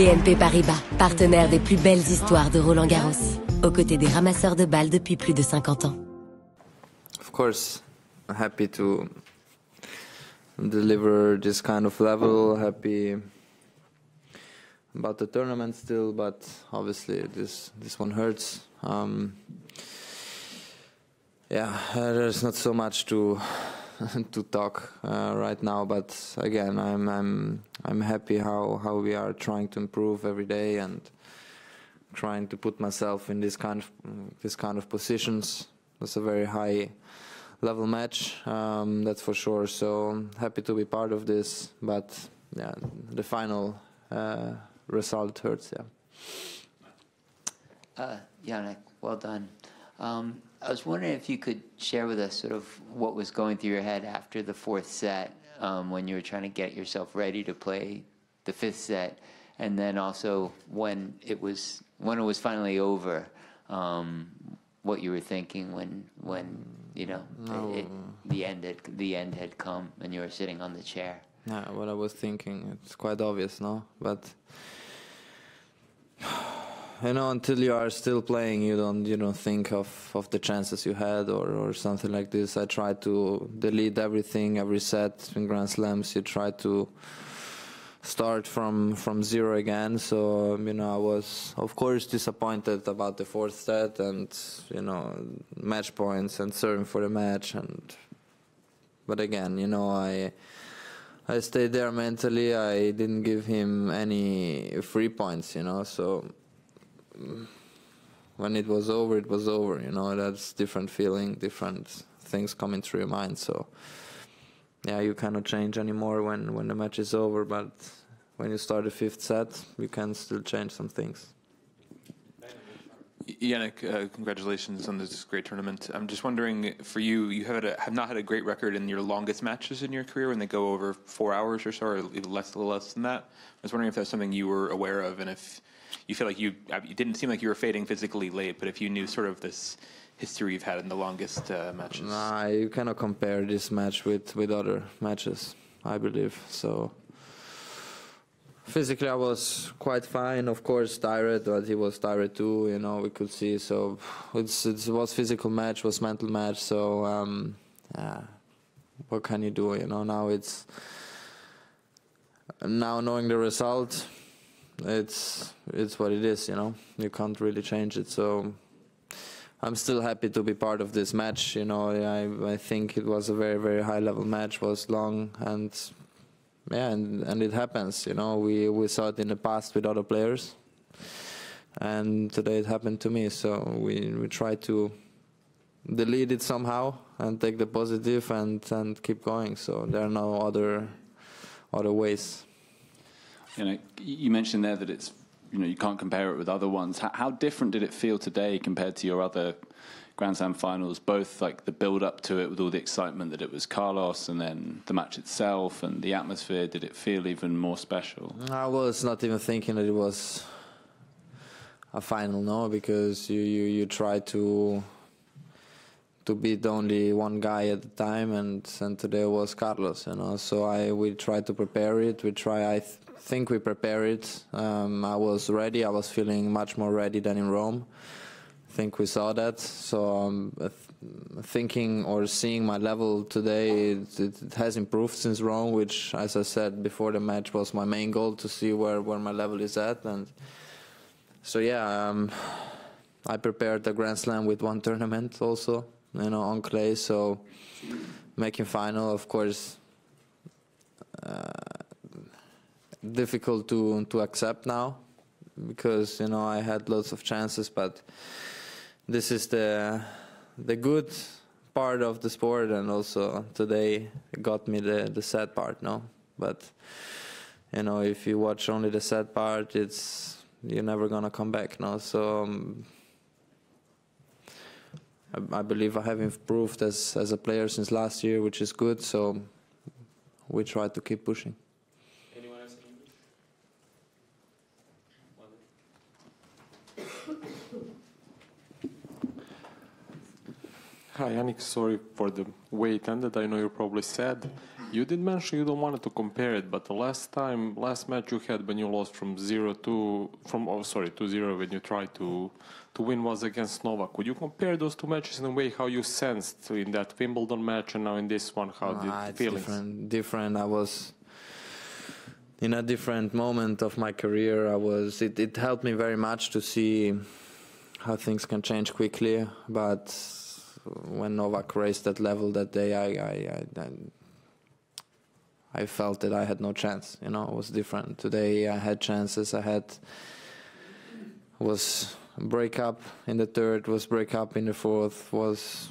BNP Paribas, partenaire des plus belles histoires de Roland-Garros, aux côtés des ramasseurs de balles depuis plus de 50 ans. Of course, happy to deliver this kind of level, happy about the tournament still, but obviously this one hurts. Yeah, there's not so much to to talk right now, but again, I'm happy how we are trying to improve every day and trying to put myself in this kind of positions. It's a very high level match, that's for sure. So happy to be part of this, but yeah, the final result hurts. Yeah. Jannik, well done. I was wondering if you could share with us sort of what was going through your head after the fourth set, when you were trying to get yourself ready to play the fifth set, and then also when it was finally over, what you were thinking when you know the end had come and you were sitting on the chair. Yeah, what I was thinking, it's quite obvious, no? But you know, until you are still playing, you don't think of the chances you had or something like this. I try to delete everything, every set in Grand Chelems. You try to start from zero again. So you know, I was of course disappointed about the fourth set and you know, match points and serving for the match. But again, you know, I stayed there mentally. I didn't give him any free points, you know. So when it was over, you know. That's different feeling, different things coming through your mind. So yeah, you cannot change anymore when the match is over, but when you start the fifth set, you can still change some things. Jannik, congratulations on this great tournament. I'm just wondering, for you, you have not had a great record in your longest matches in your career when they go over 4 hours or so, or even less than that. I was wondering if that's something you were aware of, and if you feel like you didn't seem like you were fading physically late, but if you knew sort of this history you've had in the longest matches. Nah, you cannot compare this match with other matches, I believe. So physically I was quite fine, of course tired, but he was tired too, you know, we could see. So it was physical match, was mental match, so what can you do, you know. Now knowing the result, it's what it is, you know. You can't really change it. So I'm still happy to be part of this match, you know. I think it was a very, very high level match, was long, and yeah, and it happens, you know. We saw it in the past with other players, and today it happened to me. So we try to delete it somehow and take the positive and keep going. So there are no other ways. You know, you mentioned there that it's, you know, you can't compare it with other ones. How different did it feel today compared to your other Grand Slam finals? Both like the build up to it with all the excitement that it was Carlos, and then the match itself and the atmosphere. Did it feel even more special? I was not even thinking that it was a final, no, because you try to beat only one guy at the time, and today was Carlos, you know. So we try to prepare it. I think we prepare it. I was ready. I was feeling much more ready than in Rome. I think we saw that. So thinking or seeing my level today, it has improved since Rome, which, as I said before the match, was my main goal, to see where my level is at. And so yeah, I prepared the Grand Slam with one tournament also, you know, on clay. So making final, of course, difficult to accept now, because you know I had lots of chances, but this is the good part of the sport, and also today got me the sad part, no. But you know, if you watch only the sad part, you're never gonna come back, no. So I believe I have improved as a player since last year, which is good. So we try to keep pushing. Hi, Jannik. Sorry for the way it ended. I know you're probably sad. You did mention you don't want to compare it, but the last match you had when you lost from 2-0 when you tried to win was against Novak. Could you compare those two matches in a way how you sensed in that Wimbledon match and now in this one? How did the feelings? Different. I was in a different moment of my career. It helped me very much to see how things can change quickly. But when Novak raised that level that day, I felt that I had no chance. You know, it was different. Today I had chances. Was break up in the third, was break up in the fourth, was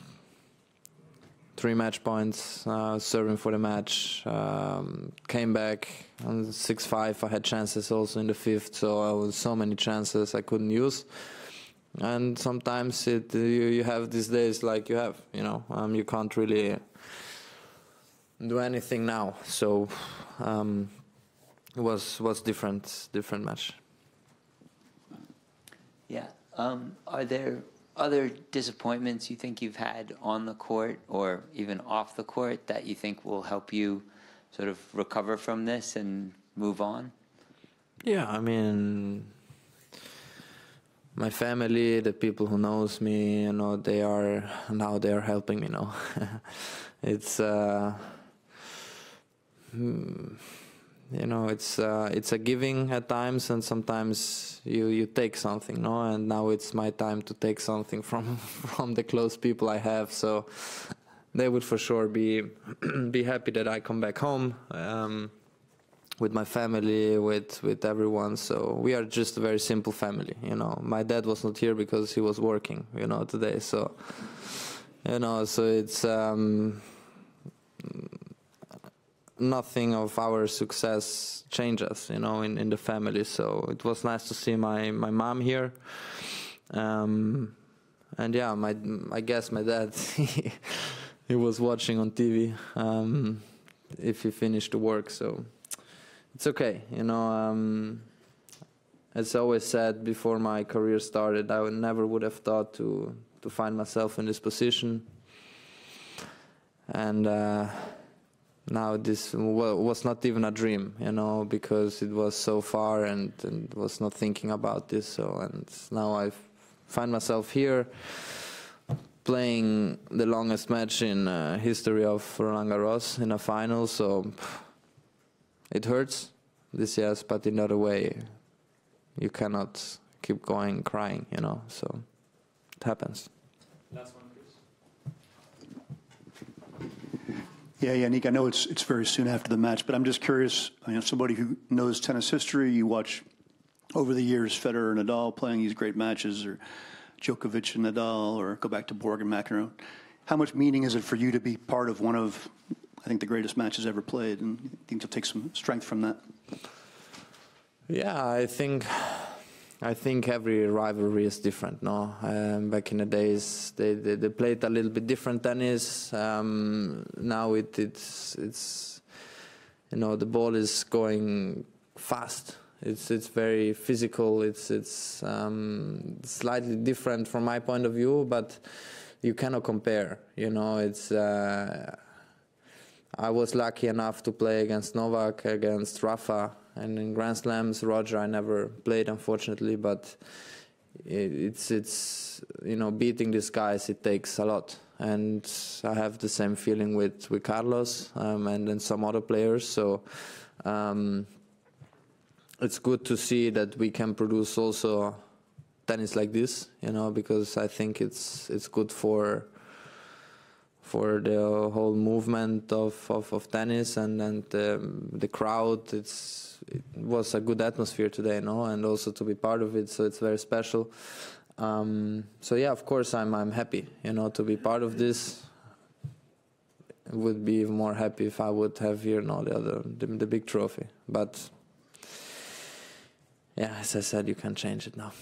3 match points, serving for the match. Came back on 6-5. I had chances also in the fifth, so I was so many chances I couldn't use. And sometimes you have these days like you have, you know, you can't really do anything now. So it was different match. Yeah. Are there other disappointments you think you've had on the court or even off the court that you think will help you sort of recover from this and move on? Yeah, I mean, my family, the people who knows me, you know, they are helping me now. It's you know, it's a giving at times, and sometimes you take something, no? And now it's my time to take something from the close people I have. So they would for sure be happy that I come back home with my family, with everyone. So we are just a very simple family, you know. My dad was not here because he was working, you know, today. So you know, so it's. Nothing of our success changes, you know, in the family. So it was nice to see my mom here, and yeah, I guess my dad he was watching on TV if he finished the work. So it's okay, you know. As I always said before my career started, I never would have thought to find myself in this position, and. Now this was not even a dream, you know, because it was so far and was not thinking about this. So, and now I find myself here playing the longest match in history of Roland-Garros in a final. So it hurts, this yes, but in another way, you cannot keep going crying, you know. So it happens. Last one. Yeah, Jannik, I know it's very soon after the match, but I'm just curious, you know, somebody who knows tennis history, you watch over the years Federer and Nadal playing these great matches, or Djokovic and Nadal, or go back to Borg and McEnroe. How much meaning is it for you to be part of one of, I think, the greatest matches ever played, and you think you'll take some strength from that? Yeah, I think every rivalry is different, no? Back in the days, they played a little bit different tennis. Now it's you know, the ball is going fast. It's very physical. It's slightly different from my point of view, but you cannot compare. You know, it's. I was lucky enough to play against Novak, against Rafa. And in Grand Chelems, Roger, I never played, unfortunately, but it's you know, beating these guys, it takes a lot. And I have the same feeling with Carlos and then some other players. So it's good to see that we can produce also tennis like this, you know, because I think it's good for the whole movement of tennis and the crowd. It was a good atmosphere today, no, and also to be part of it, so it's very special. So yeah, of course I'm happy, you know, to be part of this. I would be even more happy if I would have here, no, the big trophy. But yeah, as I said, you can't change it now.